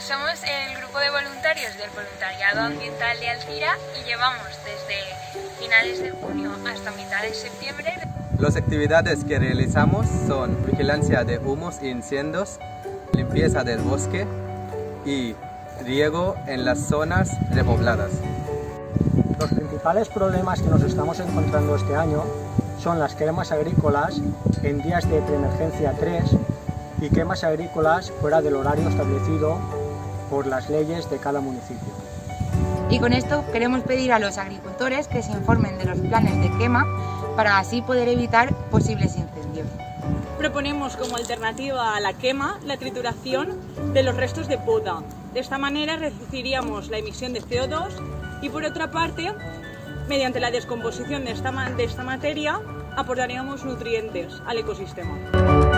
somos el grupo de voluntarios del Voluntariado Ambiental de Alcira y llevamos desde finales de junio hasta mitad de septiembre. Las actividades que realizamos son vigilancia de humos e incendios, limpieza del bosque y riego en las zonas repobladas. Los principales problemas que nos estamos encontrando este año son las quemas agrícolas en días de preemergencia 3 y quemas agrícolas fuera del horario establecido por las leyes de cada municipio. Y con esto queremos pedir a los agricultores que se informen de los planes de quema para así poder evitar posibles incendios. Proponemos como alternativa a la quema la trituración de los restos de poda. De esta manera reduciríamos la emisión de CO2 y por otra parte, mediante la descomposición de esta materia, aportaríamos nutrientes al ecosistema.